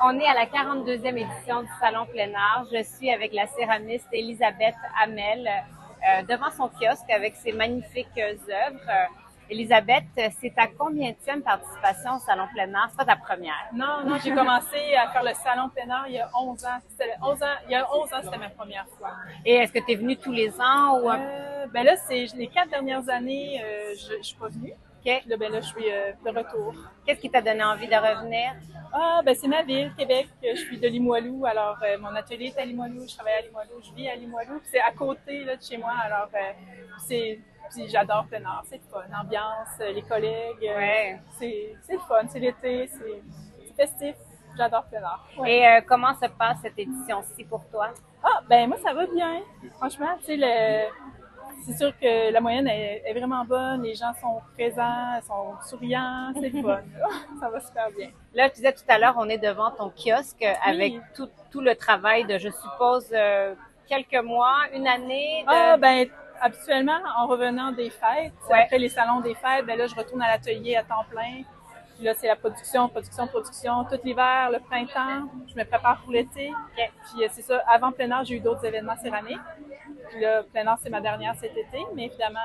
On est à la 42e édition du Salon Plein Art. Je suis avec la céramiste Elisabeth Hamel devant son kiosque avec ses magnifiques œuvres. Elisabeth, c'est ta combienième participation au Salon Plein Art? C'est pas ta première? Non, j'ai commencé à faire le salon plein air il y a 11 ans. Il y a 11 ans, c'était ma première fois. Et est-ce que tu es venue tous les ans ou Ben là, c'est les 4 dernières années, je suis pas venue. OK. Là, ben là, je suis de retour. Qu'est-ce qui t'a donné envie de revenir? Ah, ben c'est ma ville, Québec. Je suis de Limoilou. Alors, mon atelier est à Limoilou. Je travaille à Limoilou. Je vis à Limoilou. Puis c'est à côté là, de chez moi. Alors, puis j'adore plein art. C'est le fun. L'ambiance, les collègues. Ouais. C'est le fun. C'est l'été. C'est festif. J'adore plein art. Ouais. Et comment se passe cette édition-ci pour toi? Ah, ben moi, ça va bien. Franchement, tu sais, c'est sûr que la moyenne est vraiment bonne. Les gens sont présents, sont souriants. C'est le fun. Ça va super bien. Là, tu disais tout à l'heure, on est devant ton kiosque avec Oui. tout le travail de, je suppose, quelques mois, une année de... Ah, ben, habituellement, en revenant des fêtes, Ouais. après les salons des fêtes, ben là, je retourne à l'atelier à temps plein. Puis là, c'est la production. Tout l'hiver, le printemps, je me prépare pour l'été. OK. Puis c'est ça, avant plein air, j'ai eu d'autres événements céramiques. Puis là, plein air, c'est ma dernière cet été. Mais évidemment,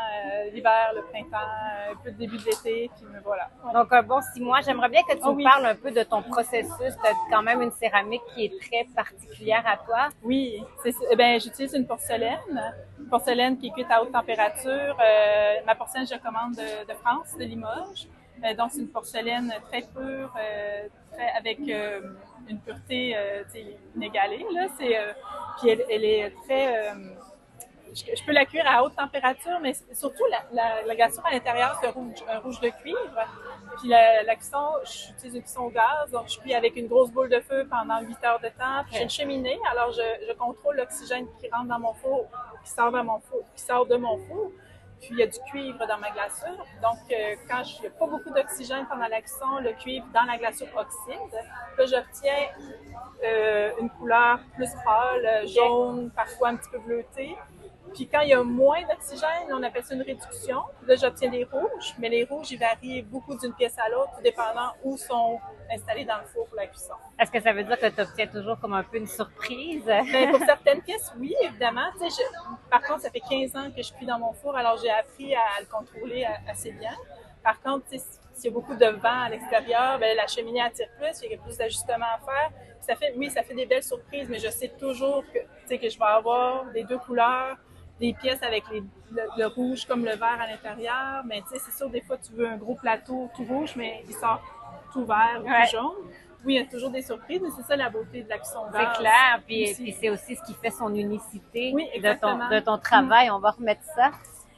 l'hiver, le printemps, un peu le début de l'été, puis me voilà. Ouais. Donc, un bon 6 mois. J'aimerais bien que tu Oh me oui. parles un peu de ton processus. Tu as quand même une céramique qui est très particulière à toi. Oui, ben j'utilise une porcelaine qui est cuite à haute température. Ma porcelaine, je commande de France, de Limoges. Donc c'est une porcelaine très pure, avec une pureté inégalée. Là, puis elle est très je peux la cuire à haute température, mais surtout la glaçure à l'intérieur, c'est un rouge de cuivre. Puis la cuisson, j'utilise une cuisson au gaz, donc je cuis avec une grosse boule de feu pendant 8 heures de temps. Puis j'ai une cheminée, alors je contrôle l'oxygène qui rentre dans mon four, qui sort de mon four. Puis il y a du cuivre dans ma glaçure. Donc quand il n'y a pas beaucoup d'oxygène pendant la cuisson, le cuivre dans la glaçure oxyde. Là, j'obtiens une couleur plus pâle, jaune, parfois un petit peu bleutée. Puis quand il y a moins d'oxygène, on appelle ça une réduction. Là, j'obtiens des rouges, mais les rouges, ils varient beaucoup d'une pièce à l'autre, tout dépendant où sont installés dans le four pour la cuisson. Est-ce que ça veut dire que tu obtiens toujours comme un peu une surprise? Mais pour certaines pièces, oui, évidemment. Tu sais, par contre, ça fait 15 ans que je cuis dans mon four, alors j'ai appris à le contrôler assez bien. Par contre, tu sais, s'il y a beaucoup de vent à l'extérieur, ben, la cheminée attire plus, il y a plus d'ajustements à faire. Ça fait des belles surprises, mais je sais toujours que, tu sais, que je vais avoir des deux couleurs, des pièces avec le rouge comme le vert à l'intérieur. Mais tu sais, c'est sûr, des fois, tu veux un gros plateau tout rouge, mais il sort tout vert ou Ouais. tout jaune. Oui, il y a toujours des surprises, mais c'est ça la beauté de la cuisson gaz. C'est clair, puis aussi. c'est aussi ce qui fait son unicité Oui, exactement. de ton travail. On va remettre ça.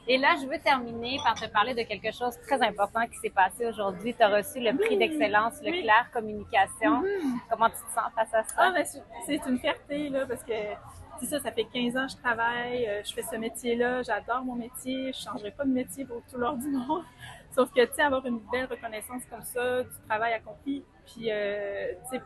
Et là, je veux terminer par te parler de quelque chose de très important qui s'est passé aujourd'hui. Tu as reçu le prix d'excellence Leclerc Communication. Comment tu te sens face à ça? Ah, ben, c'est une fierté, là, parce que c'est ça, ça fait 15 ans que je travaille, je fais ce métier-là, j'adore mon métier, je changerai pas de métier pour tout l'or du monde. Sauf que, tu sais, avoir une belle reconnaissance comme ça, du travail accompli, puis, tu sais,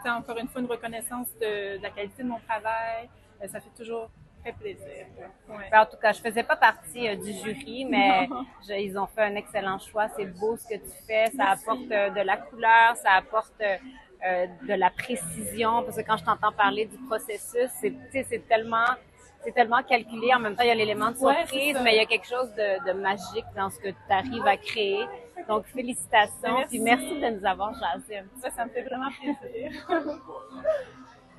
encore une fois, une reconnaissance de la qualité de mon travail, ça fait toujours très plaisir. Ouais. Ben, en tout cas, je faisais pas partie du jury, mais Non. ils ont fait un excellent choix. C'est beau ce que tu fais. Ça apporte de la couleur, ça apporte de la précision. Parce que quand je t'entends parler du processus, tu sais, c'est tellement calculé. En même temps, il y a l'élément de Ouais, surprise, c'est ça. mais il y a quelque chose de magique dans ce que tu arrives à créer. Donc, félicitations. Merci. Puis merci de nous avoir jasé un petit peu. Ça me fait vraiment plaisir.